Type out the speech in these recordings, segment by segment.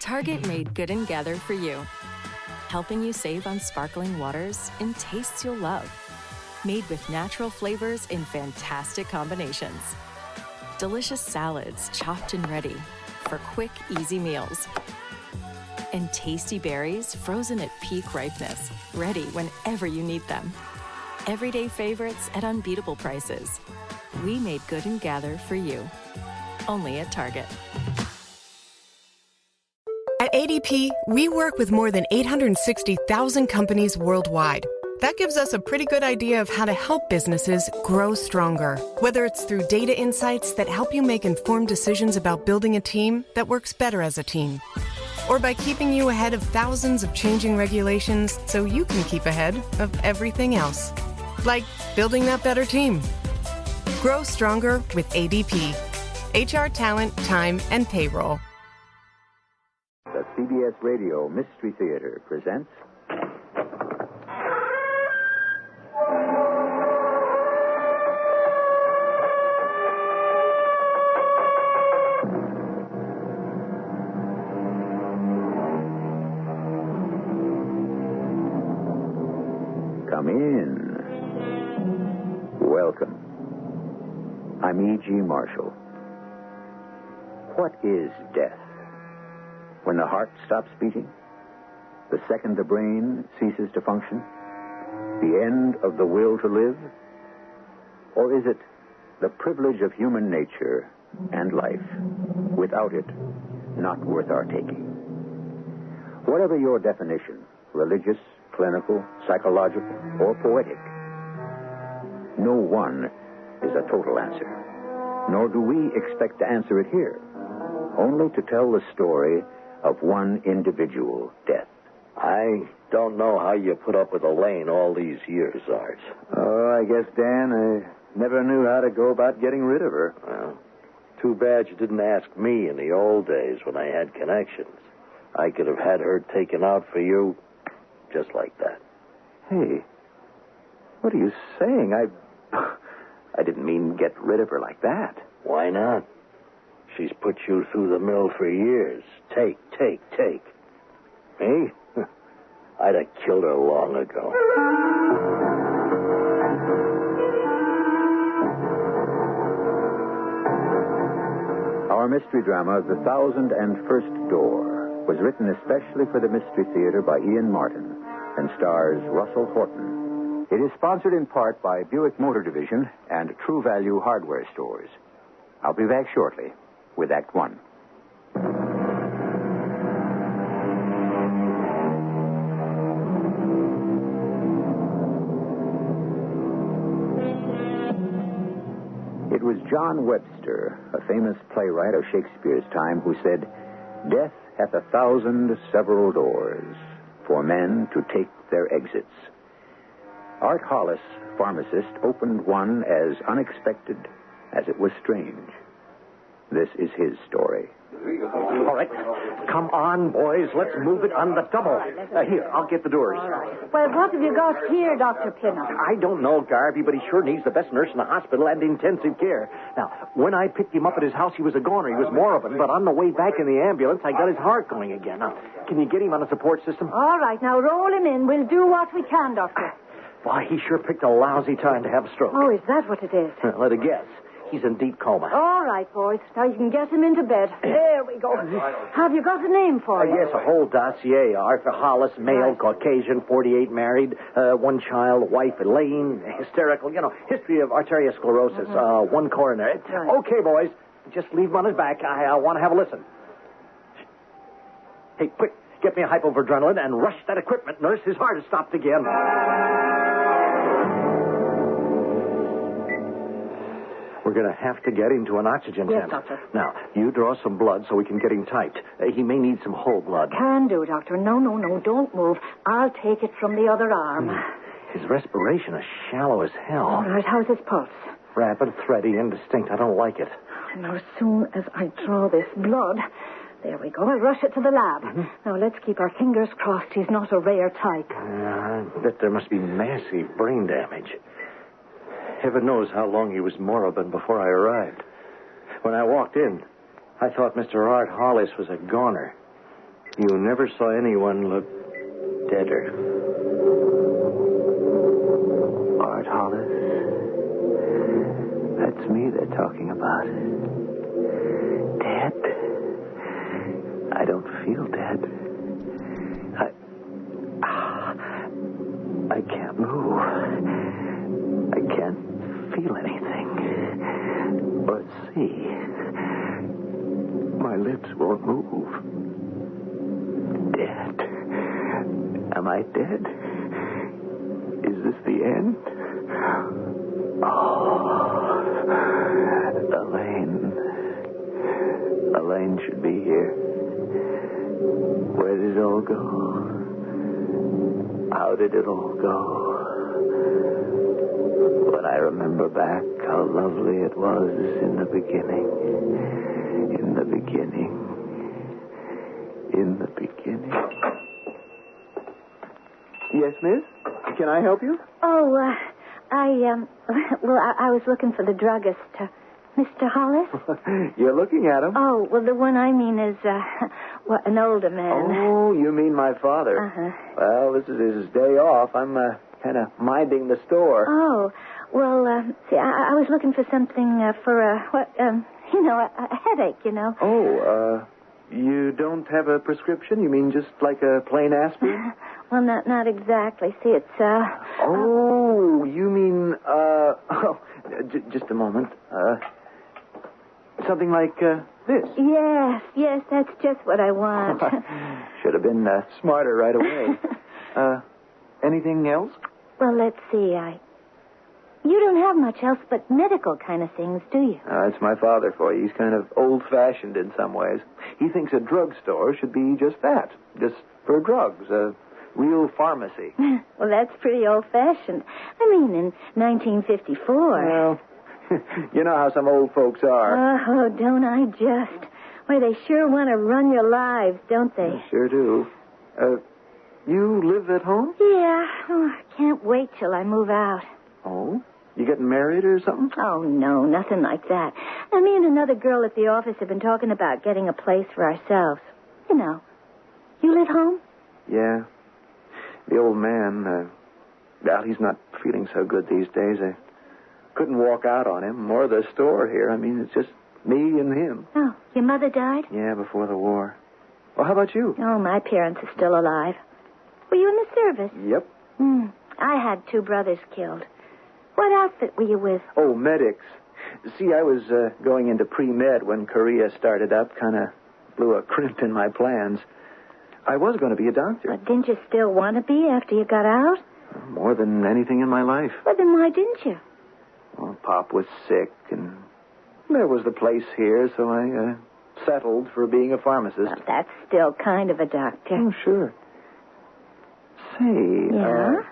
Target made Good and Gather for you, helping you save on sparkling waters and tastes you'll love. Made with natural flavors in fantastic combinations. Delicious salads chopped and ready for quick, easy meals. And tasty berries frozen at peak ripeness, ready whenever you need them. Everyday favorites at unbeatable prices. We made Good and Gather for you. Only at Target. At ADP, we work with more than 860,000 companies worldwide. That gives us a pretty good idea of how to help businesses grow stronger. Whether it's through data insights that help you make informed decisions about building a team that works better as a team, or by keeping you ahead of thousands of changing regulations so you can keep ahead of everything else. Like building that better team. Grow stronger with ADP. HR, talent, time, and payroll. The CBS Radio Mystery Theater presents... Come in. Welcome. I'm E.G. Marshall. What is death? When the heart stops beating? The second the brain ceases to function? The end of the will to live? Or is it the privilege of human nature and life, without it, not worth our taking? Whatever your definition, religious, clinical, psychological, or poetic, no one is a total answer. Nor do we expect to answer it here, only to tell the story of one individual death. I don't know how you put up with Elaine all these years, Art. Oh, I guess, Dan, I never knew how to go about getting rid of her. Well, too bad you didn't ask me in the old days when I had connections. I could have had her taken out for you just like that. Hey, what are you saying? I didn't mean get rid of her like that. Why not? She's put you through the mill for years. Take. Me? I'd have killed her long ago. Our mystery drama, The 1001st Door, was written especially for the Mystery Theater by Ian Martin and stars Russell Horton. It is sponsored in part by Buick Motor Division and True Value Hardware Stores. I'll be back shortly with Act One. It was John Webster, a famous playwright of Shakespeare's time, who said, "Death hath 1,000 several doors for men to take their exits." Art Hollis, pharmacist, opened one as unexpected as it was strange. This is his story. All right. Come on, boys. Let's move it on the double. Here, I'll get the doors. All right. Well, what have you got here, Dr. Pinner? I don't know, Garvey, but he sure needs the best nurse in the hospital and intensive care. Now, when I picked him up at his house, he was a goner. He was moribund, but on the way back in the ambulance, I got his heart going again. Now, can you get him on a support system? All right. Now, roll him in. We'll do what we can, Doctor. Boy, he sure picked a lousy time to have a stroke. Oh, is that what it is? Let a guess. He's in deep coma. All right, boys. Now you can get him into bed. There we go. Have you got a name for him? Yes, a whole dossier. Arthur Hollis, male, Caucasian, 48, married, one child, wife Elaine, hysterical, history of arteriosclerosis, one coronary. Right. Okay, boys, just leave him on his back. I want to have a listen. Hey, quick, get me a hypoverdrenolin and rush that equipment, nurse. His heart has stopped again. We're going to have to get him to an oxygen tent. Yes, Doctor. Now, you draw some blood so we can get him typed. He may need some whole blood. Can do, Doctor. No, don't move. I'll take it from the other arm. His respiration is shallow as hell. All right, how's his pulse? Rapid, thready, indistinct. I don't like it. Now, as soon as I draw this blood... There we go. I'll rush it to the lab. Mm-hmm. Now, let's keep our fingers crossed he's not a rare type. I bet there must be massive brain damage. Heaven knows how long he was moribund before I arrived. When I walked in, I thought Mr. Art Hollis was a goner. You never saw anyone look deader. Art Hollis. That's me they're talking about. Dead? I don't feel dead. I can't move. I can't feel anything. Or see. My lips won't move. Dead. Am I dead? Is this the end? Oh, Elaine should be here. Where did it all go? How did it all go? When I remember back how lovely it was in the beginning. In the beginning. In the beginning. Yes, miss? Can I help you? Oh, I was looking for the druggist, Mr. Hollis. You're looking at him. Oh, well, the one I mean is, an older man. Oh, you mean my father. Uh-huh. Well, this is his day off. I'm kind of minding the store. Oh, well, see, I was looking for something for a headache, you know. Oh, you don't have a prescription? You mean just like a plain aspirin? Well, not exactly. See, it's, Oh, you mean, just a moment. Something like, this. Yes, that's just what I want. Should have been smarter right away. Anything else? Well, let's see, you don't have much else but medical kind of things, do you? That's my father for you. He's kind of old-fashioned in some ways. He thinks a drugstore should be just that, just for drugs, a real pharmacy. Well, that's pretty old-fashioned. I mean, in 1954. Well, you know how some old folks are. Oh, don't I just? Why, they sure want to run your lives, don't they? They sure do. You live at home? Yeah. Oh, I can't wait till I move out. Oh? You getting married or something? Oh, no, nothing like that. Now, me and another girl at the office have been talking about getting a place for ourselves. You know. You live home? Yeah. The old man, well, he's not feeling so good these days. I couldn't walk out on him or the store here. I mean, it's just me and him. Oh, your mother died? Yeah, before the war. Well, how about you? Oh, my parents are still alive. Were you in the service? Yep. I had 2 brothers killed. What outfit were you with? Oh, medics. See, I was going into pre-med when Korea started up. Kind of blew a crimp in my plans. I was going to be a doctor. But didn't you still want to be after you got out? More than anything in my life. Well, then why didn't you? Well, Pop was sick, and there was the place here, so I settled for being a pharmacist. Well, that's still kind of a doctor. Oh, sure. Say, Yeah?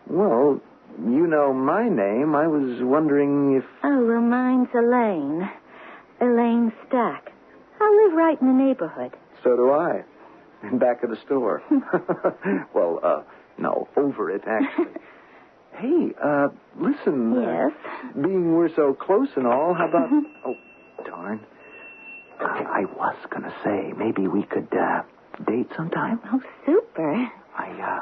Well, you know my name. I was wondering if... Oh, well, mine's Elaine. Elaine Stack. I live right in the neighborhood. So do I. In back of the store. Well, no, over it, actually. Hey, listen. Yes? Being we're so close and all, how about... Oh, darn. I was going to say, maybe we could date sometime. Oh, super. I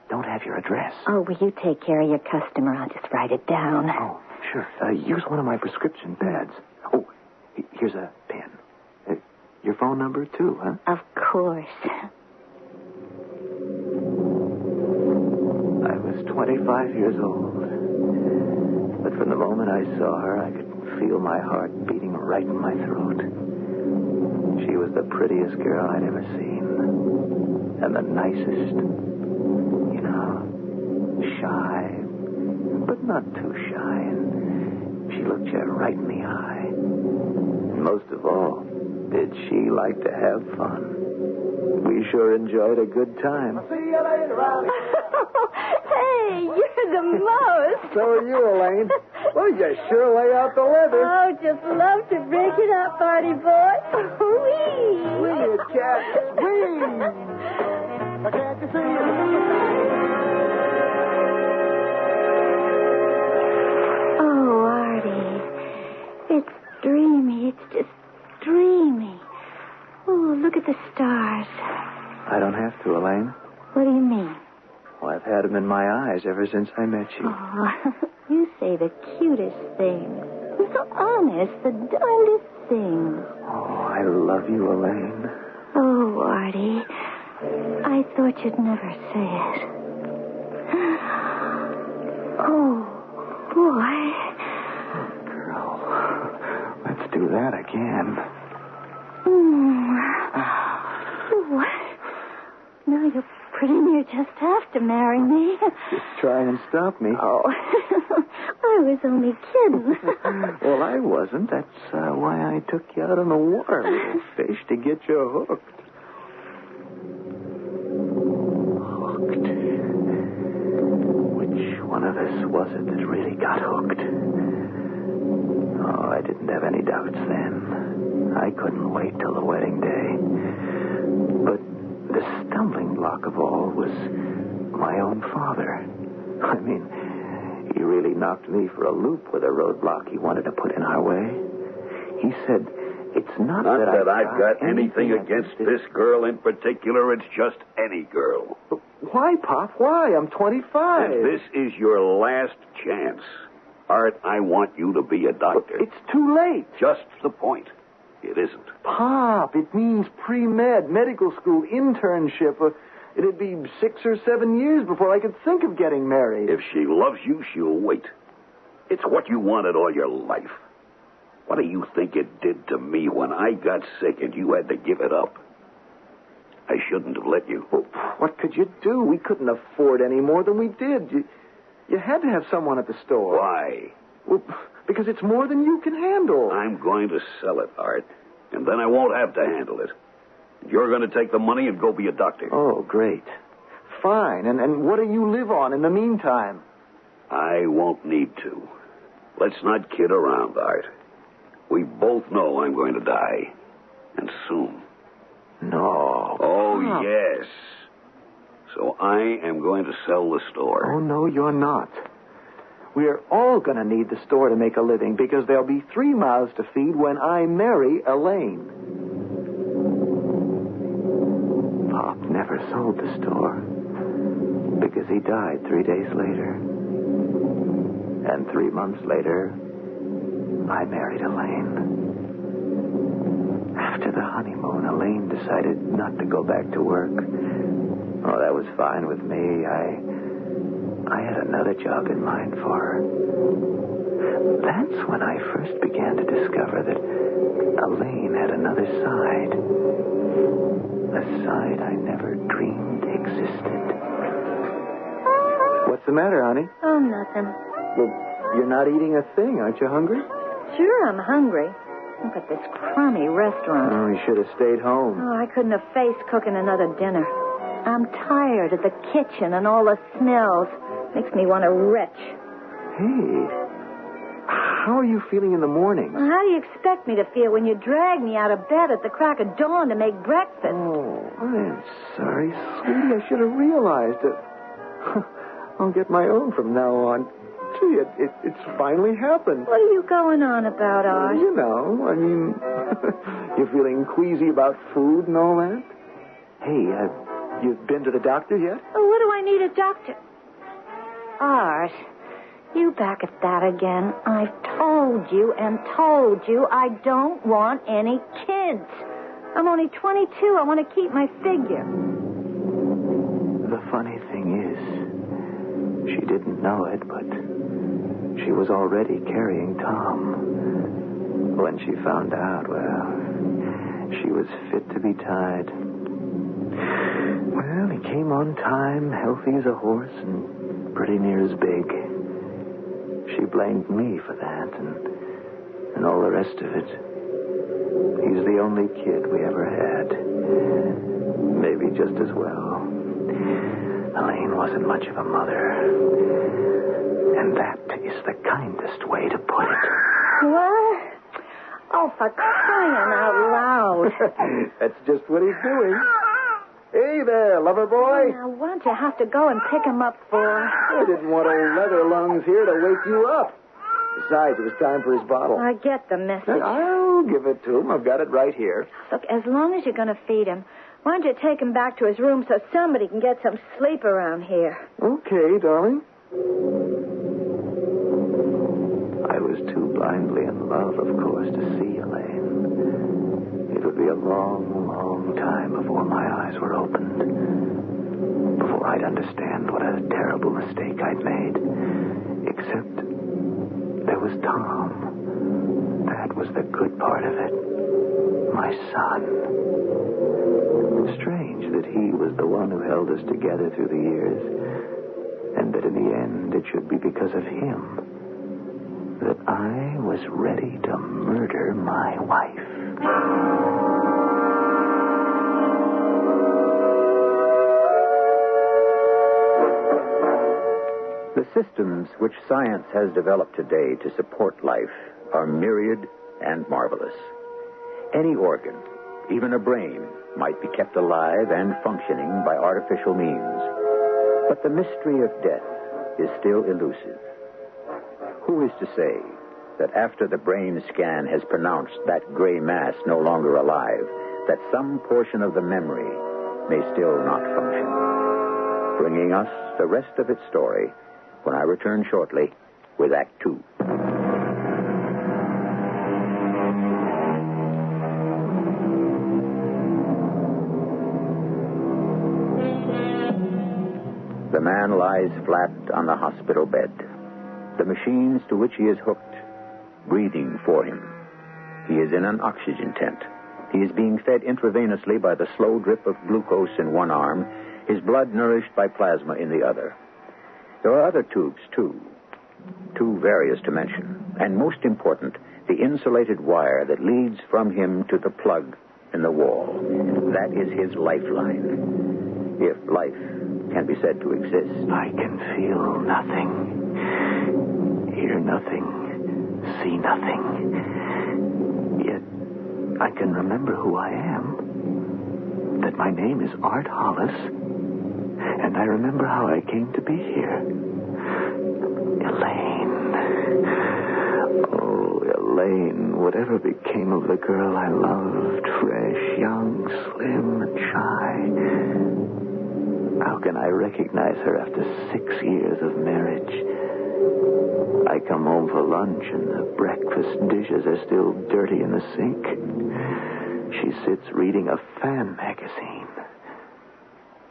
don't have your address. Oh, will you take care of your customer? I'll just write it down. Oh, sure. Use one of my prescription pads. Oh, here's a pen. Your phone number, too, huh? Of course. I was 25 years old. But from the moment I saw her, I could feel my heart beating right in my throat. She was the prettiest girl I'd ever seen. And the nicest. You know, shy, but not too shy. And she looked you right in the eye. And most of all, did she like to have fun? We sure enjoyed a good time. See you later, Riley. Hey, you're the most. So are you, Elaine. Well, you sure lay out the leather. Oh, just love to break it up, party boy. Whee! Swing it, cat. Swing! Can't you see? Oh, Artie. It's dreamy. It's just dreamy. Oh, look at the stars. I don't have to, Elaine. What do you mean? Well, I've had them in my eyes ever since I met you. Oh, you say the cutest things. Honest, the darndest things. Oh, I love you, Elaine. Oh, Artie, I thought you'd never say it. Oh, boy. Girl, let's do that again. What? Now you're pretty near just have to marry me. Just try and stop me. Oh, I was only kidding. Well, I wasn't. That's why I took you out on the water, little fish, to get you hooked. Hooked. Which one of us was it that really got hooked? Oh, I didn't have any doubts then. I couldn't wait till the wedding day. But the stumbling block of all was my own father. I mean, he really knocked me for a loop with a roadblock he wanted to put in our way. He said, it's not that I've got anything against this girl in particular. It's just any girl. But why, Pop? Why? I'm 25. If this is your last chance, Art, I want you to be a doctor. It's too late. Just the point. It isn't. Pop, it means pre-med, medical school, internship. It'd be 6 or 7 years before I could think of getting married. If she loves you, she'll wait. It's what you wanted all your life. What do you think it did to me when I got sick and you had to give it up? I shouldn't have let you. Well, what could you do? We couldn't afford any more than we did. You had to have someone at the store. Why? Well, because it's more than you can handle. I'm going to sell it, Art, and then I won't have to handle it. You're going to take the money and go be a doctor. Oh, great. Fine. And what do you live on in the meantime? I won't need to. Let's not kid around, Art. We both know I'm going to die. And soon. No. Oh, Pop. yes. So I am going to sell the store. Oh, no, you're not. We're all going to need the store to make a living because there'll be 3 mouths to feed when I marry Elaine. Pop never sold the store because he died 3 days later. And 3 months later, I married Elaine. After the honeymoon, Elaine decided not to go back to work. Oh, that was fine with me. I had another job in mind for her. That's when I first began to discover that Elaine had another side. A side I never dreamed existed. What's the matter, honey? Oh, nothing. Well, you're not eating a thing. Aren't you hungry? Sure, I'm hungry. Look at this crummy restaurant. Oh, you should have stayed home. Oh, I couldn't have faced cooking another dinner. I'm tired of the kitchen and all the smells. Makes me want to retch. Hey, how are you feeling in the morning? Well, how do you expect me to feel when you drag me out of bed at the crack of dawn to make breakfast? Oh, I'm sorry, sweetie. I should have realized it. I'll get my own from now on. Gee, it's finally happened. What are you going on about, Art? You know, I mean, you're feeling queasy about food and all that? Hey, you've been to the doctor yet? Oh, what do I need a doctor? Art, you back at that again. I've told you and told you I don't want any kids. I'm only 22. I want to keep my figure. The funny thing is, she didn't know it, but she was already carrying Tom. When she found out, well, she was fit to be tied. Well, he came on time, healthy as a horse, and pretty near as big. She blamed me for that, and all the rest of it. He's the only kid we ever had. Maybe just as well. Elaine wasn't much of a mother. And that is the kindest way to put it. What? Oh, for crying out loud. That's just what he's doing. Hey there, lover boy. Now, what don't you have to go and pick him up for? I didn't want old leather lungs here to wake you up. Besides, it was time for his bottle. I get the message. I'll give it to him. I've got it right here. Look, as long as you're going to feed him, Why don't you take him back to his room so somebody can get some sleep around here? Okay, darling. I was too blindly in love, of course, to see Elaine. It would be a long, long time before my eyes were opened. Before I'd understand what a terrible mistake I'd made. Except there was Tom. That was the good part of it. My son. Strange that he was the one who held us together through the years. And that in the end it should be because of him that I was ready to murder my wife. The systems which science has developed today to support life are myriad and marvelous. Any organ, even a brain, might be kept alive and functioning by artificial means. But the mystery of death is still elusive. Who is to say that after the brain scan has pronounced that gray mass no longer alive, that some portion of the memory may still not function? Bringing us the rest of its story when I return shortly with Act Two. The man lies flat on the hospital bed. The machines to which he is hooked, breathing for him. He is in an oxygen tent. He is being fed intravenously by the slow drip of glucose in one arm, his blood nourished by plasma in the other. There are other tubes, too. Too various to mention. And most important, the insulated wire that leads from him to the plug in the wall. That is his lifeline. If life can be said to exist. I can feel nothing, hear nothing, see nothing. Yet I can remember who I am. That my name is Art Hollis. And I remember how I came to be here. Elaine. Oh, Elaine, whatever became of the girl I loved, fresh, young, slim, and shy. How can I recognize her after 6 years of marriage? I come home for lunch and the breakfast dishes are still dirty in the sink. She sits reading a fan magazine.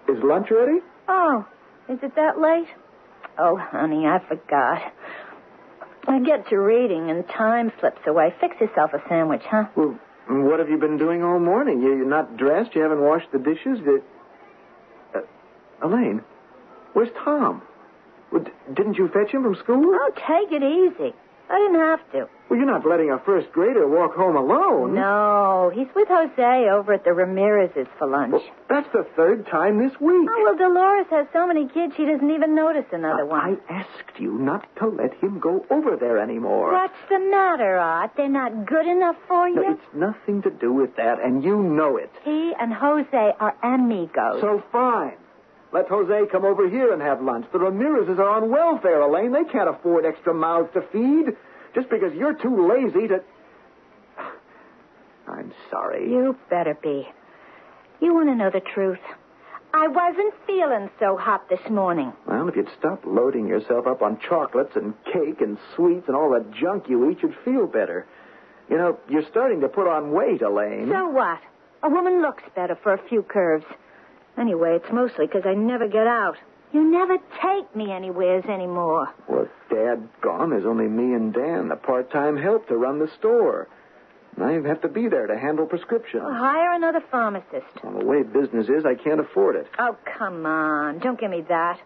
Is lunch ready? Oh, is it that late? Oh, honey, I forgot. I get to reading and time slips away. Fix yourself a sandwich, huh? Well, what have you been doing all morning? You're not dressed? You haven't washed the dishes? Elaine, where's Tom? Well, didn't you fetch him from school? Oh, take it easy. I didn't have to. Well, you're not letting a first grader walk home alone. No, he's with Jose over at the Ramirez's for lunch. Well, that's the third time this week. Oh, well, Dolores has so many kids she doesn't even notice another one. I asked you not to let him go over there anymore. What's the matter, Art? They're not good enough for you? No, it's nothing to do with that, and you know it. He and Jose are amigos. So fine. Let Jose come over here and have lunch. The Ramirez's are on welfare, Elaine. They can't afford extra mouths to feed. Just because you're too lazy to... I'm sorry. You better be. You want to know the truth? I wasn't feeling so hot this morning. Well, if you'd stop loading yourself up on chocolates and cake and sweets and all the junk you eat, you'd feel better. You know, you're starting to put on weight, Elaine. So what? A woman looks better for a few curves. Anyway, it's mostly because I never get out. You never take me anywheres anymore. Well, Dad's gone. There's only me and Dan, the part-time help to run the store. And I have to be there to handle prescriptions. Well, hire another pharmacist. Well, the way business is, I can't afford it. Oh, come on. Don't give me that.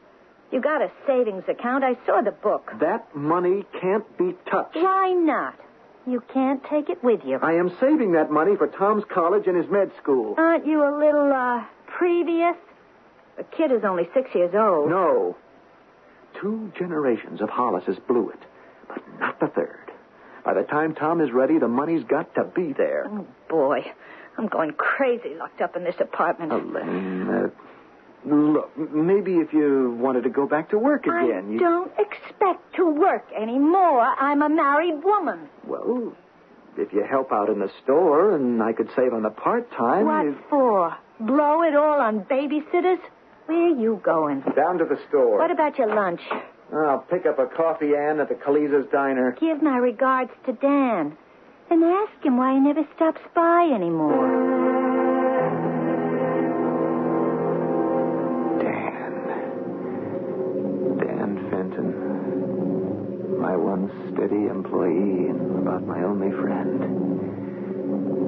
You got a savings account. I saw the book. That money can't be touched. Why not? You can't take it with you. I am saving that money for Tom's college and his med school. Aren't you a little, previous? The kid is only 6 years old. No. 2 generations of Hollises blew it, but not the third. By the time Tom is ready, the money's got to be there. Oh, boy. I'm going crazy locked up in this apartment. Elaine, look, maybe if you wanted to go back to work again... I don't expect to work anymore. I'm a married woman. Well, if you help out in the store and I could save on the part-time... What for? Blow it all on babysitters? Where are you going? Down to the store. What about your lunch? I'll pick up a coffee Ann at the Kaliza's Diner. Give my regards to Dan. And ask him why he never stops by anymore. Dan Fenton. My one steady employee and about my only friend.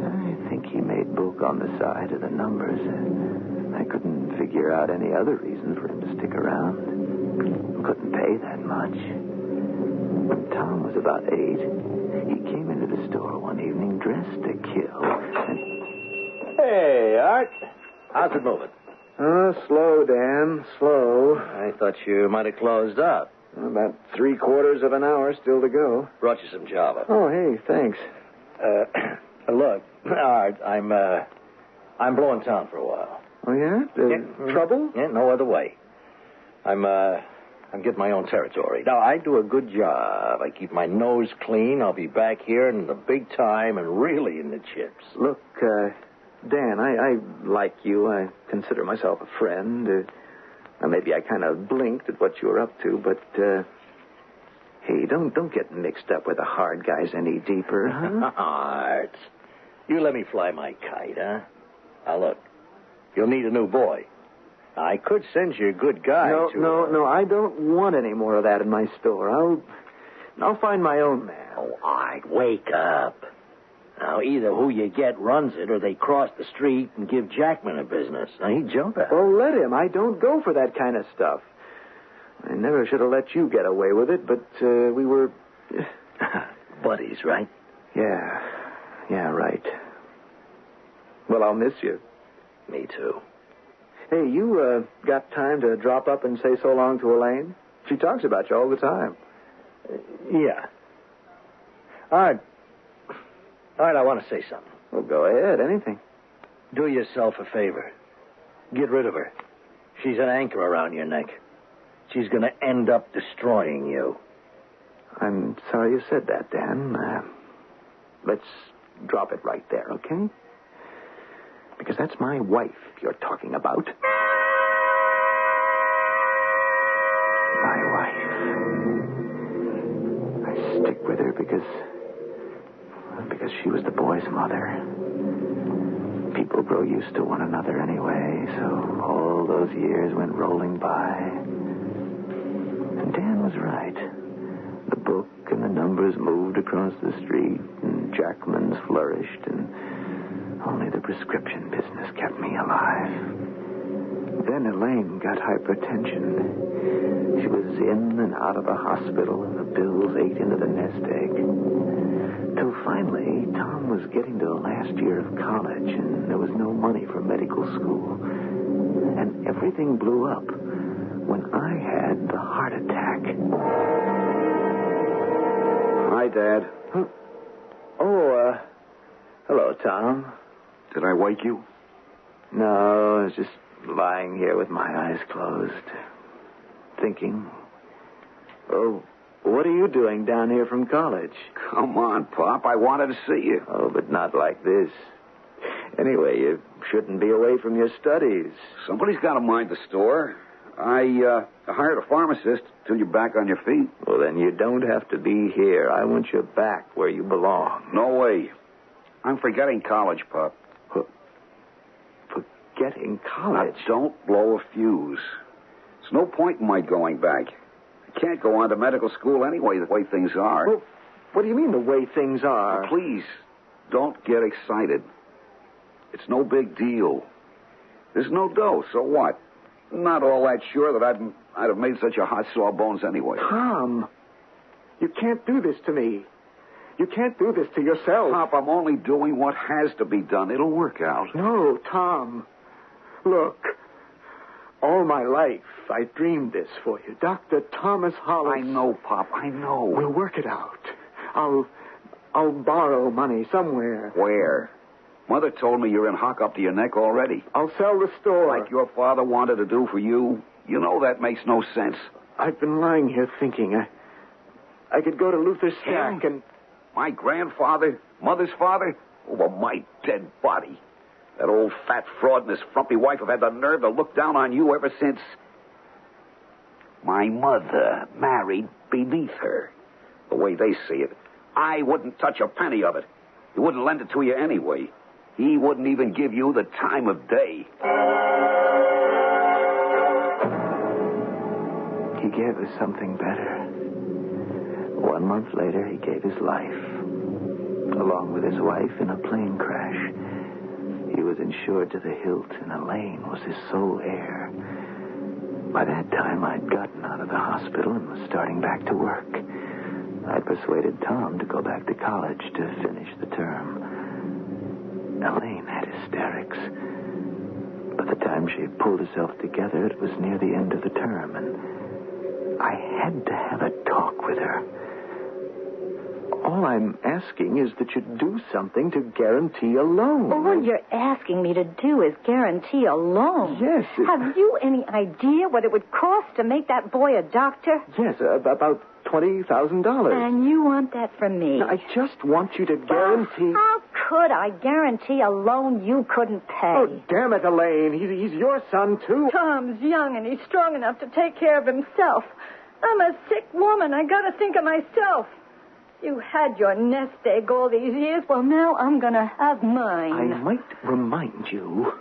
I think he made book on the side of the numbers. I couldn't figure out any other reason for him to stick around. Couldn't pay that much. When Tom was about 8, he came into the store one evening dressed to kill. And... Hey, Art. How's it moving? Slow, Dan, slow. I thought you might have closed up. About 3/4 of an hour still to go. Brought you some Java. Oh, hey, thanks. Look, Art, I'm blowing town for a while. Oh, yeah? Trouble? Yeah, no other way. I'm getting my own territory. Now, I do a good job. I keep my nose clean. I'll be back here in the big time and really in the chips. Look, Dan, I like you. I consider myself a friend. Maybe I kind of blinked at what you were up to, but, hey, don't get mixed up with the hard guys any deeper, huh? Art, you let me fly my kite, huh? Now, look, you'll need a new boy. I could send you a good guy. No, I don't want any more of that in my store. I'll find my own man. Oh, Art, wake up. Now, either who you get runs it, or they cross the street and give Jackman a business. Now, he'd jump at it. Well, let him. I don't go for that kind of stuff. I never should have let you get away with it, but we were... buddies, right? Yeah, right. Well, I'll miss you. Me too. Hey, you got time to drop up and say so long to Elaine? She talks about you all the time. Yeah. All right, I want to say something. Well, go ahead, anything. Do yourself a favor. Get rid of her. She's an anchor around your neck. She's going to end up destroying you. I'm sorry you said that, Dan. Let's drop it right there, okay? Because that's my wife you're talking about. My wife. I stick with her because she was the boy's mother. People grow used to one another anyway, so all those years went rolling by. And Dan was right. The book and the numbers moved across the street, and Jackman's flourished, and only the prescription business kept me alive. Then Elaine got hypertension. She was in and out of the hospital, and the bills ate into the nest egg. Till finally, Tom was getting to the last year of college, and there was no money for medical school. And everything blew up when I had the heart attack. Hi, Dad. Huh? Oh, hello, Tom. Did I wake you? No, I was just lying here with my eyes closed, thinking. Oh, what are you doing down here from college? Come on, Pop. I wanted to see you. Oh, but not like this. Anyway, you shouldn't be away from your studies. Somebody's got to mind the store. I hired a pharmacist till you're back on your feet. Well, then you don't have to be here. I want you back where you belong. No way. I'm forgetting college, Pop. Forgetting college? Now, don't blow a fuse. There's no point in my going back. I can't go on to medical school anyway, the way things are. Well, what do you mean the way things are? Now, please, don't get excited. It's no big deal. There's no dough, so what? Not all that sure that I'd have made such a hot sawbones anyway. Tom, you can't do this to me. You can't do this to yourself. Pop, I'm only doing what has to be done. It'll work out. No, Tom. Look, all my life I dreamed this for you. Dr. Thomas Hollis. I know, Pop, I know. We'll work it out. I'll borrow money somewhere. Where? Mother told me you're in hock up to your neck already. I'll sell the store. Like your father wanted to do for you. You know that makes no sense. I've been lying here thinking. I could go to Luther's shack and... My grandfather? Mother's father? Over my dead body. That old fat fraud and his frumpy wife have had the nerve to look down on you ever since my mother married beneath her. The way they see it, I wouldn't touch a penny of it. He wouldn't lend it to you anyway. He wouldn't even give you the time of day. He gave us something better. 1 month later, he gave his life, along with his wife, in a plane crash. He was insured to the hilt, and Elaine was his sole heir. By that time, I'd gotten out of the hospital and was starting back to work. I'd persuaded Tom to go back to college to finish the term. Elaine had hysterics. By the time she pulled herself together, it was near the end of the term, and I had to have a talk with her. All I'm asking is that you do something to guarantee a loan. All you're asking me to do is guarantee a loan. Yes. Have you any idea what it would cost to make that boy a doctor? Yes, about $20,000. And you want that from me? I just want you to guarantee... How could I guarantee a loan you couldn't pay? Oh, damn it, Elaine. He's your son, too. Tom's young and he's strong enough to take care of himself. I'm a sick woman. I gotta think of myself. You had your nest egg all these years. Well, now I'm going to have mine. I might remind you,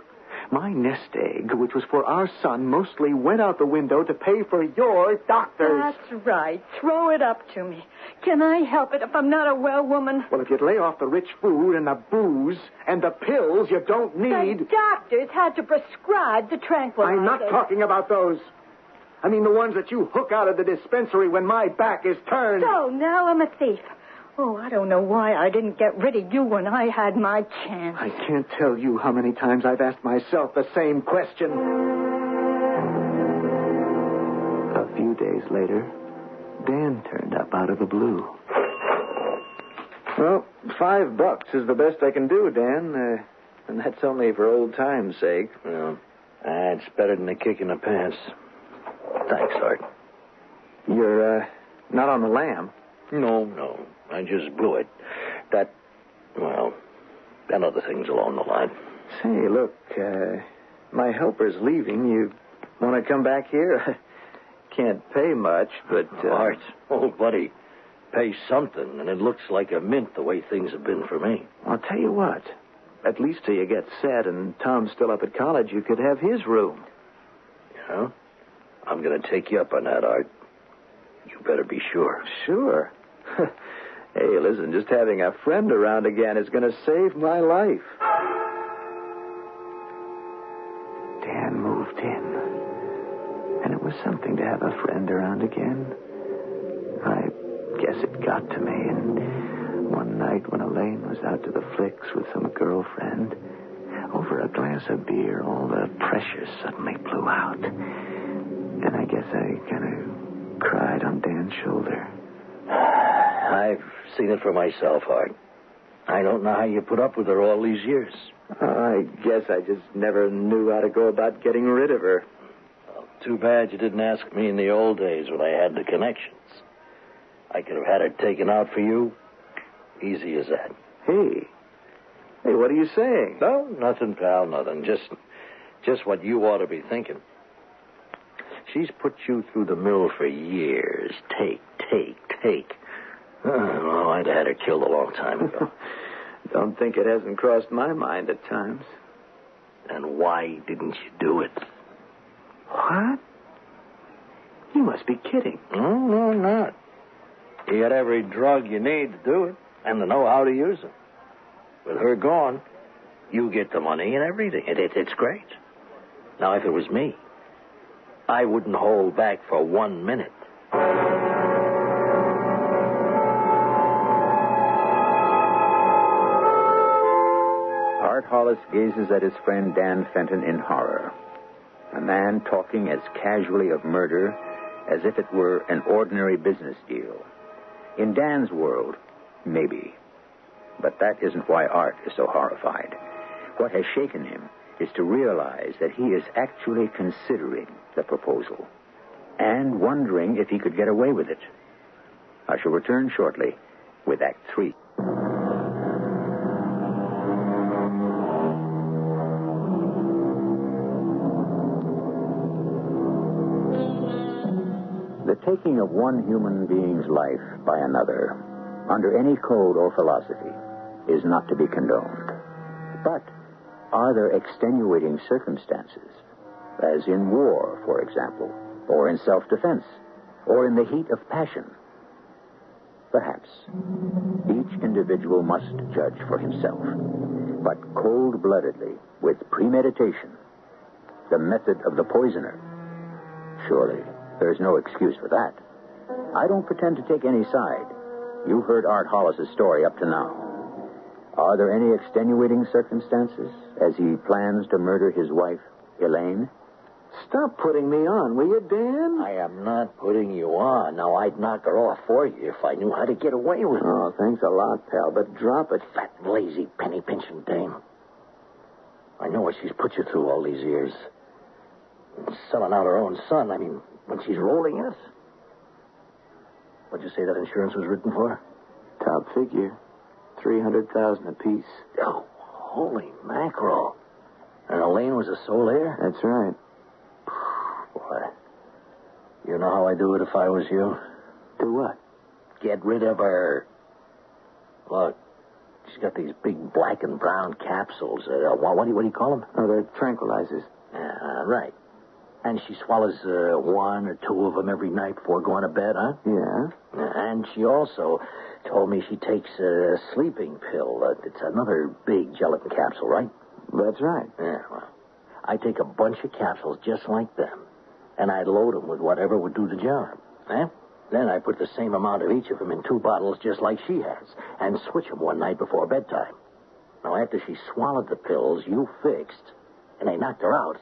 my nest egg, which was for our son, mostly went out the window to pay for your doctors. That's right. Throw it up to me. Can I help it if I'm not a well woman? Well, if you'd lay off the rich food and the booze and the pills you don't need... The doctors had to prescribe the tranquilizers. I'm not talking about those. I mean the ones that you hook out of the dispensary when my back is turned. So now I'm a thief. Oh, I don't know why I didn't get rid of you when I had my chance. I can't tell you how many times I've asked myself the same question. A few days later, Dan turned up out of the blue. Well, $5 is the best I can do, Dan. And that's only for old time's sake. Well, it's better than a kick in the pants. Thanks, Art. You're, not on the lam. No. I just blew it. And other things along the line. Say, look, my helper's leaving. You want to come back here? Can't pay much, but... Art, old buddy, pay something, and it looks like a mint the way things have been for me. I'll tell you what. At least till you get set and Tom's still up at college, you could have his room. Yeah? I'm going to take you up on that, Art. You better be sure. Sure. Hey, listen, just having a friend around again is going to save my life. Dan moved in, and it was something to have a friend around again. I guess it got to me, and one night when Elaine was out to the flicks with some girlfriend, over a glass of beer, all the pressure suddenly blew out. And I guess I kind of cried on Dan's shoulder. I've seen it for myself, Art. I don't know how you put up with her all these years. I guess I just never knew how to go about getting rid of her. Well, too bad you didn't ask me in the old days when I had the connections. I could have had her taken out for you. Easy as that. Hey, what are you saying? No, nothing, pal, nothing. Just what you ought to be thinking. She's put you through the mill for years. Take. Oh, I'd have had her killed a long time ago. Don't think it hasn't crossed my mind at times. And why didn't you do it? What? You must be kidding. No, I'm not. You got every drug you need to do it and to know how to use them. With her gone, you get the money and everything. It's great. Now, if it was me, I wouldn't hold back for 1 minute. Art Hollis gazes at his friend Dan Fenton in horror. A man talking as casually of murder as if it were an ordinary business deal. In Dan's world, maybe. But that isn't why Art is so horrified. What has shaken him is to realize that he is actually considering the proposal and wondering if he could get away with it. I shall return shortly with Act 3. The taking of one human being's life by another, under any code or philosophy, is not to be condoned. But are there extenuating circumstances, as in war, for example, or in self-defense, or in the heat of passion? Perhaps. Each individual must judge for himself, but cold-bloodedly, with premeditation, the method of the poisoner. Surely, there's no excuse for that. I don't pretend to take any side. You've heard Art Hollis's story up to now. Are there any extenuating circumstances as he plans to murder his wife, Elaine? Stop putting me on, will you, Dan? I am not putting you on. Now, I'd knock her off for you if I knew how to get away with it. Oh, thanks a lot, pal, but drop it. Fat, lazy, penny-pinching dame. I know what she's put you through all these years. Selling out her own son. I mean, when she's rolling us. What'd you say that insurance was written for? Top figure. $300,000 apiece. Oh, holy mackerel. And Elaine was a sole heir? That's right. Boy. You know how I'd do it if I was you? Do what? Get rid of her. Look, she's got these big black and brown capsules. What do you call them? Oh, they're tranquilizers. Right. And she swallows one or two of them every night before going to bed, huh? Yeah. And she also told me she takes a sleeping pill. It's another big gelatin capsule, right? That's right. Yeah, well, I take a bunch of capsules just like them, and I load them with whatever would do the job. Eh? Then I put the same amount of each of them in 2 bottles just like she has, and switch them one night before bedtime. Now, after she swallowed the pills you fixed, and they knocked her out,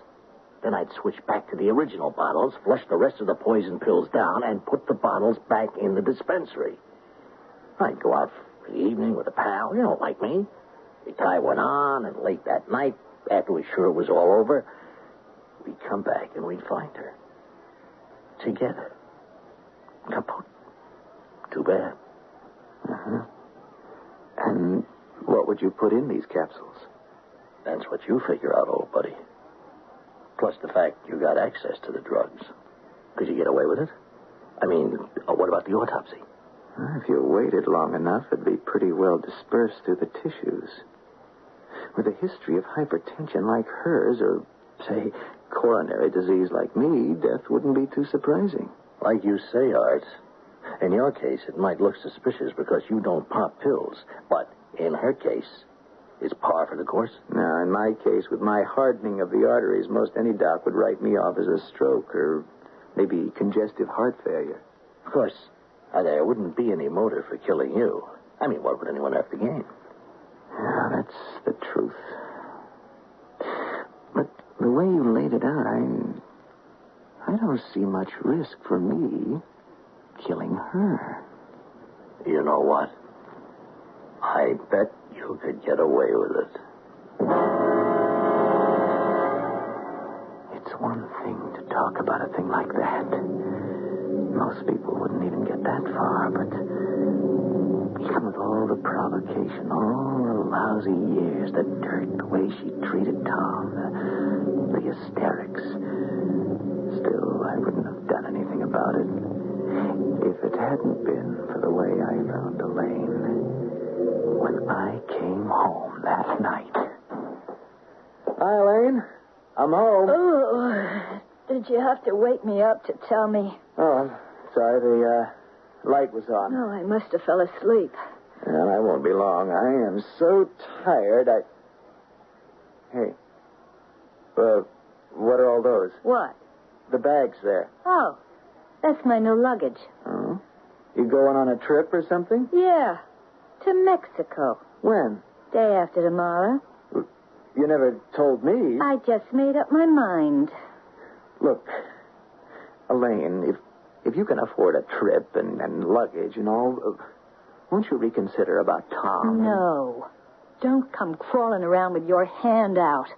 then I'd switch back to the original bottles, flush the rest of the poison pills down, and put the bottles back in the dispensary. I'd go out for the evening with a pal, like me. We'd tie one on, and late that night, after we were sure it was all over, we'd come back and we'd find her. Together. Kaput. Too bad. Uh-huh. And what would you put in these capsules? That's what you figure out, old buddy. Plus the fact you got access to the drugs. Could you get away with it? I mean, what about the autopsy? If you waited long enough, it'd be pretty well dispersed through the tissues. With a history of hypertension like hers, or, say, coronary disease like me, death wouldn't be too surprising. Like you say, Art, in your case, it might look suspicious because you don't pop pills. But in her case, it's par for the course. Now, in my case, with my hardening of the arteries, most any doc would write me off as a stroke or maybe congestive heart failure. Of course, there wouldn't be any motive for killing you. I mean, what would anyone have to gain? Yeah, that's the truth. But the way you laid it out, I don't see much risk for me killing her. You know what? I bet you could get away with it. It's one thing to talk about a thing like that. Most people wouldn't even get that far, but even with all the provocation, all the lousy years, the dirt, the way she treated Tom, the hysterics, still, I wouldn't have done anything about it if it hadn't been for the way I found Elaine when I came home that night. Hi, Elaine. I'm home. Oh, did you have to wake me up to tell me? Oh, I'm sorry. The light was on. Oh, I must have fell asleep. Well, I won't be long. I am so tired, Hey. What are all those? What? The bags there. Oh, that's my new luggage. Oh? You going on a trip or something? Yeah, to Mexico. When? Day after tomorrow. You never told me. I just made up my mind. Look, Elaine, if you can afford a trip and luggage and all, won't you reconsider about Tom? No. Don't come crawling around with your hand out.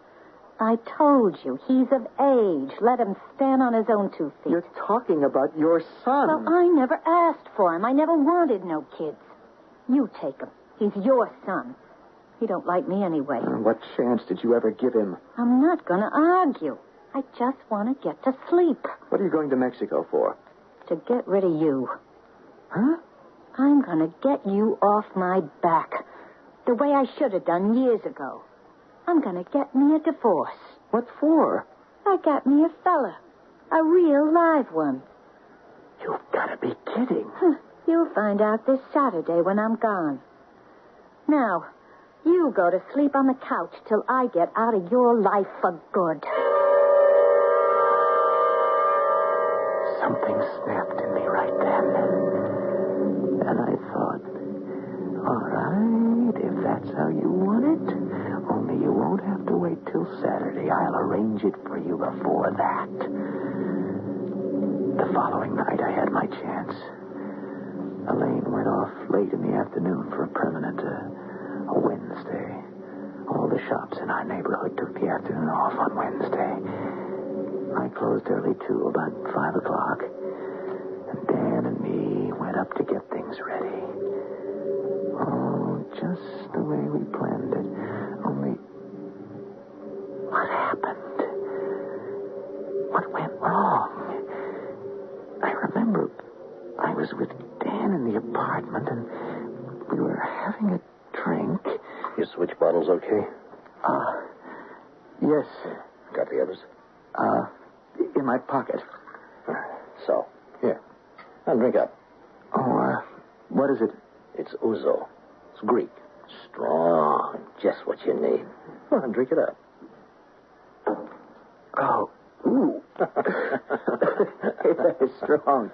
I told you, he's of age. Let him stand on his own 2 feet. You're talking about your son. Well, I never asked for him. I never wanted no kids. You take him. He's your son. He don't like me anyway. What chance did you ever give him? I'm not going to argue. I just want to get to sleep. What are you going to Mexico for? to get rid of you. Huh? I'm going to get you off my back. The way I should have done years ago. I'm going to get me a divorce. What for? I got me a fella. A real live one. You've got to be kidding. You'll find out this Saturday when I'm gone. Now, you go to sleep on the couch till I get out of your life for good. Something snapped in me right then. And I thought, all right, if that's how you want it, only you won't have to wait till Saturday. I'll arrange it for you before that. The following night, I had my chance. Elaine went off late in the afternoon for a permanent, a Wednesday. All the shops in our neighborhood took the afternoon off on Wednesday. I closed early, too, about 5 o'clock. And Dan and me went up to get things ready. Oh, just the way we planned it. Only, what happened? What went wrong? I remember I was with Dan in the apartment, and we were having a drink. You switch bottles okay? Yes. Got the others? In my pocket. So, here. Now drink up. Oh, what is it? It's ouzo. It's Greek. Strong. Just what you need. Go on, drink it up. Oh, ooh. That is strong.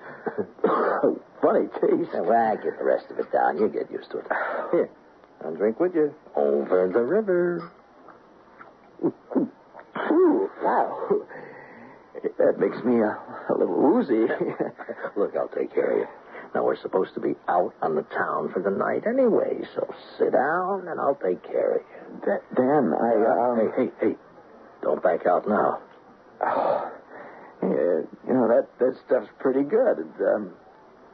Funny taste. Well, I get the rest of it down. You get used to it. Here. I'll drink with you. Over the river. Ooh, wow. That makes me a little woozy. Look, I'll take care of you. Now, we're supposed to be out on the town for the night anyway, so sit down and I'll take care of you. Dan, Hey. Don't back out now. Oh, yeah, that stuff's pretty good. It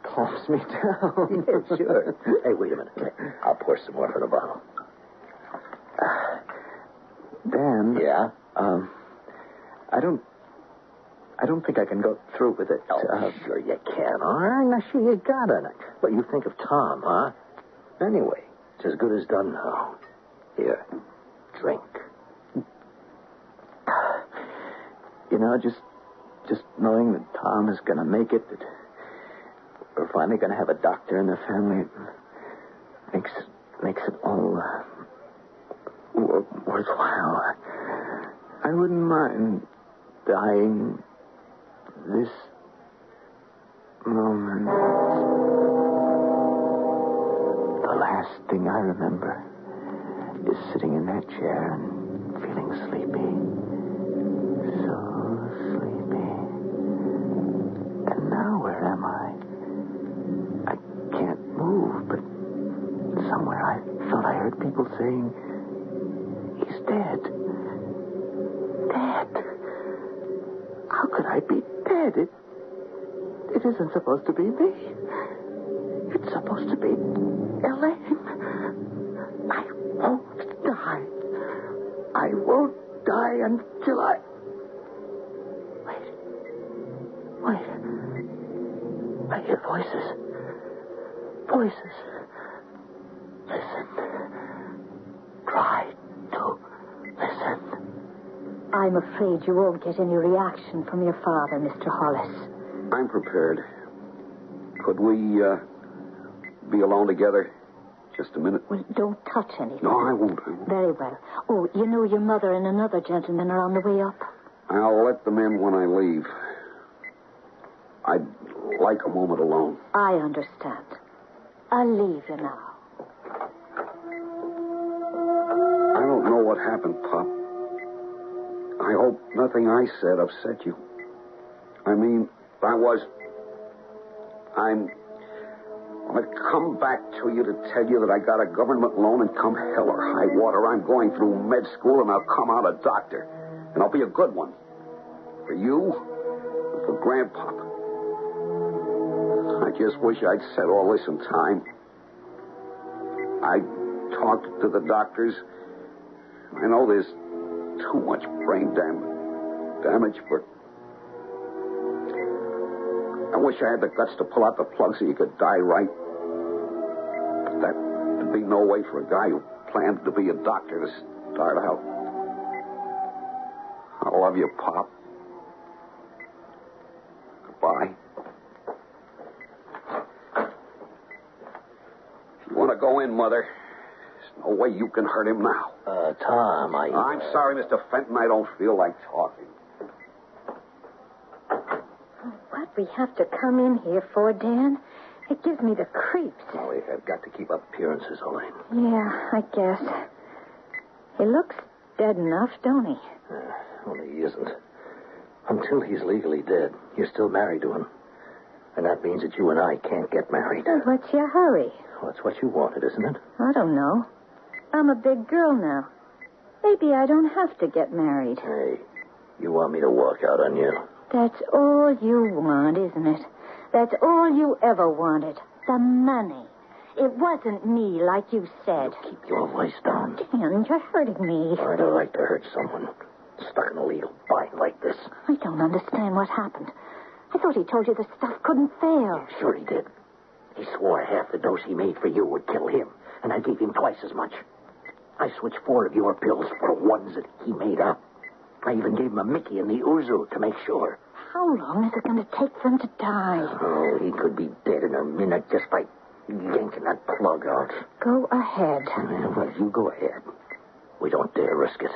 calms me down. Yeah, sure. Hey, wait a minute. I'll pour some more from the bottle. Dan. Yeah? I don't think I can go through with it. Oh, sure you can, all right? Now, sure you got it. What you think of Tom, huh? Anyway, it's as good as done now. Here, drink. You know, just knowing that Tom is going to make it, that we're finally going to have a doctor in the family, makes it all worthwhile. I wouldn't mind dying this moment. The last thing I remember is sitting in that chair and feeling sleepy. So sleepy. And now where am I? I can't move, but somewhere I thought I heard people saying, he's dead. Dead. How could I be dead? It isn't supposed to be me. It's supposed to be Elaine. I won't die. I won't die until I... Wait. I hear voices. Voices. Listen. Try to listen. I'm afraid you won't get any reaction from your father, Mr. Hollis. I'm prepared. Could we, be alone together? Just a minute. Well, don't touch anything. No, I won't. Very well. Oh, you know your mother and another gentleman are on the way up. I'll let them in when I leave. I'd like a moment alone. I understand. I'll leave you now. I don't know what happened, Pop. I hope nothing I said upset you. I mean, I'm going to come back to you to tell you that I got a government loan, and come hell or high water, I'm going through med school, and I'll come out a doctor. And I'll be a good one. For you and for Grandpop. I just wish I'd said all this in time. I talked to the doctors. I know there's too much brain damage, but I wish I had the guts to pull out the plug so you could die right. But that'd be no way for a guy who planned to be a doctor to start out. I love you, Pop. Goodbye. If you want to go in, Mother, there's no way you can hurt him now. Tom, I'm sorry, Mr. Fenton. I don't feel like talking. What we have to come in here for, Dan? It gives me the creeps. Well, we have got to keep up appearances, Elaine. Yeah, I guess. He looks dead enough, don't he? Only he isn't. Until he's legally dead, you're still married to him. And that means that you and I can't get married. Well, what's your hurry? Well, that's what you wanted, isn't it? I don't know. I'm a big girl now. Maybe I don't have to get married. Hey, you want me to walk out on you? That's all you want, isn't it? That's all you ever wanted. The money. It wasn't me, like you said. Keep your voice down. Dan, you're hurting me. I don't like to hurt someone stuck in a legal bind like this. I don't understand what happened. I thought he told you the stuff couldn't fail. Sure he did. He swore half the dose he made for you would kill him, and I gave him twice as much. I switched 4 of your pills for ones that he made up. I even gave him a Mickey and the Uzu to make sure. How long is it going to take for him to die? Oh, he could be dead in a minute just by yanking that plug out. Go ahead. Well, you go ahead. We don't dare risk it.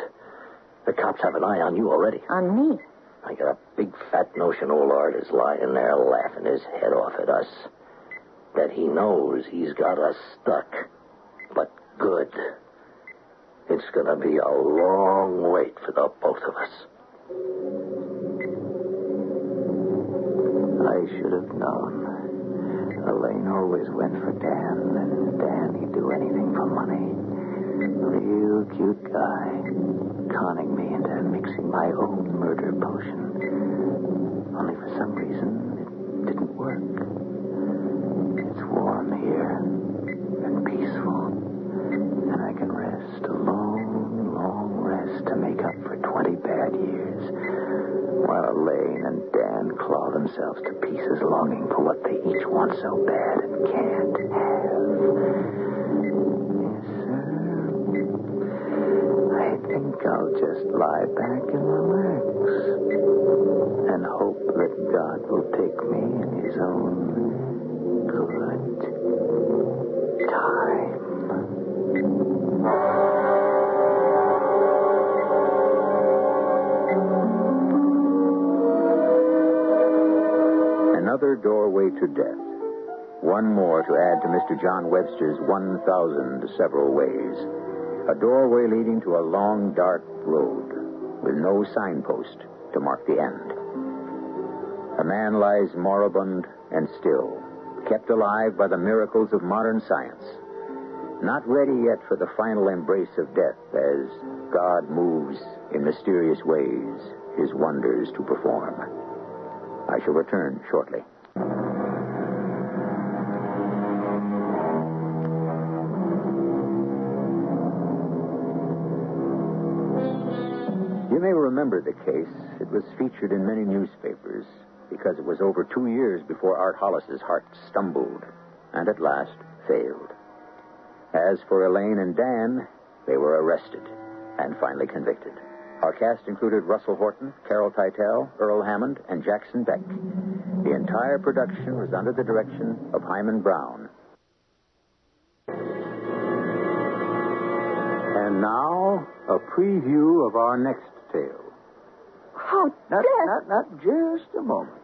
The cops have an eye on you already. On me? I got a big fat notion old Art is lying there laughing his head off at us. That he knows he's got us stuck. But good. It's going to be a long wait for the both of us. I should have known. Elaine always went for Dan, and Dan, he'd do anything for money. Real cute guy, conning me into mixing my own murder potion. Only for some reason, it didn't work. It's warm here, and peaceful, and I can rest a long, long rest to make up for 20 bad years, while Elaine and Dan claw themselves to pieces longing for what they each want so bad and can't have. Yes, sir. I think I'll just lie back and relax and hope that God will take me in his own good time. Another doorway to death. One more to add to Mr. John Webster's 1,000 several ways. A doorway leading to a long, dark road with no signpost to mark the end. A man lies moribund and still, kept alive by the miracles of modern science. Not ready yet for the final embrace of death as God moves in mysterious ways his wonders to perform. I shall return shortly. You may remember the case. It was featured in many newspapers because it was over 2 years before Art Hollis's heart stumbled and at last failed. As for Elaine and Dan, they were arrested and finally convicted. Our cast included Russell Horton, Carol Teitel, Earl Hammond, and Jackson Beck. The entire production was under the direction of Hyman Brown. And now, a preview of our next tale. Oh, not just a moment.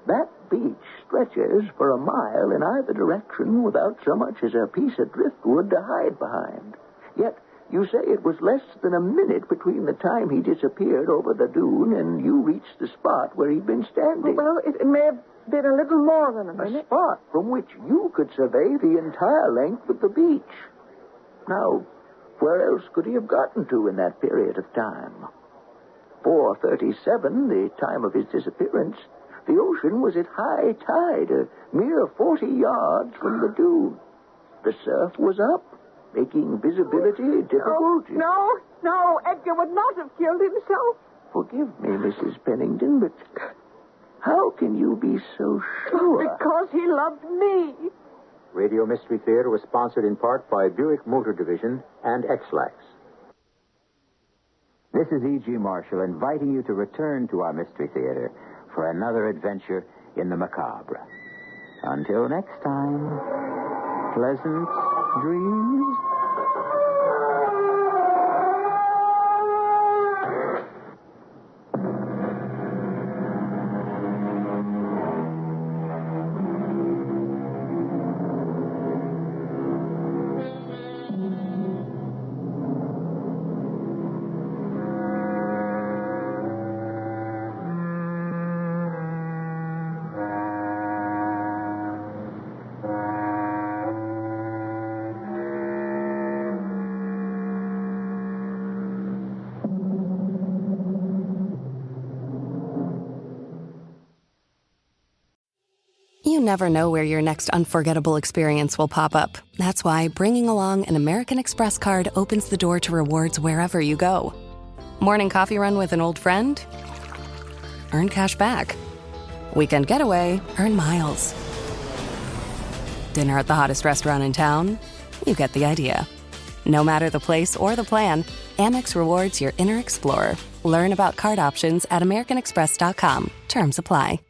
That beach stretches for a mile in either direction without so much as a piece of driftwood to hide behind. Yet, you say it was less than a minute between the time he disappeared over the dune and you reached the spot where he'd been standing. Well, it may have been a little more than a minute. A spot from which you could survey the entire length of the beach. Now, where else could he have gotten to in that period of time? 4:37, the time of his disappearance, the ocean was at high tide, a mere 40 yards from the dune. The surf was up, making visibility difficult. No, Edgar would not have killed himself. Forgive me, Mrs. Pennington, but How can you be so sure? Because he loved me. Radio Mystery Theater was sponsored in part by Buick Motor Division and X-Lax. This is E.G. Marshall inviting you to return to our Mystery Theater for another adventure in the macabre. Until next time, pleasant dreams. You never know where your next unforgettable experience will pop up. That's why bringing along an American Express card opens the door to rewards wherever you go. Morning coffee run with an old friend? Earn cash back. Weekend getaway? Earn miles. Dinner at the hottest restaurant in town? You get the idea. No matter the place or the plan, Amex rewards your inner explorer. Learn about card options at americanexpress.com. Terms apply.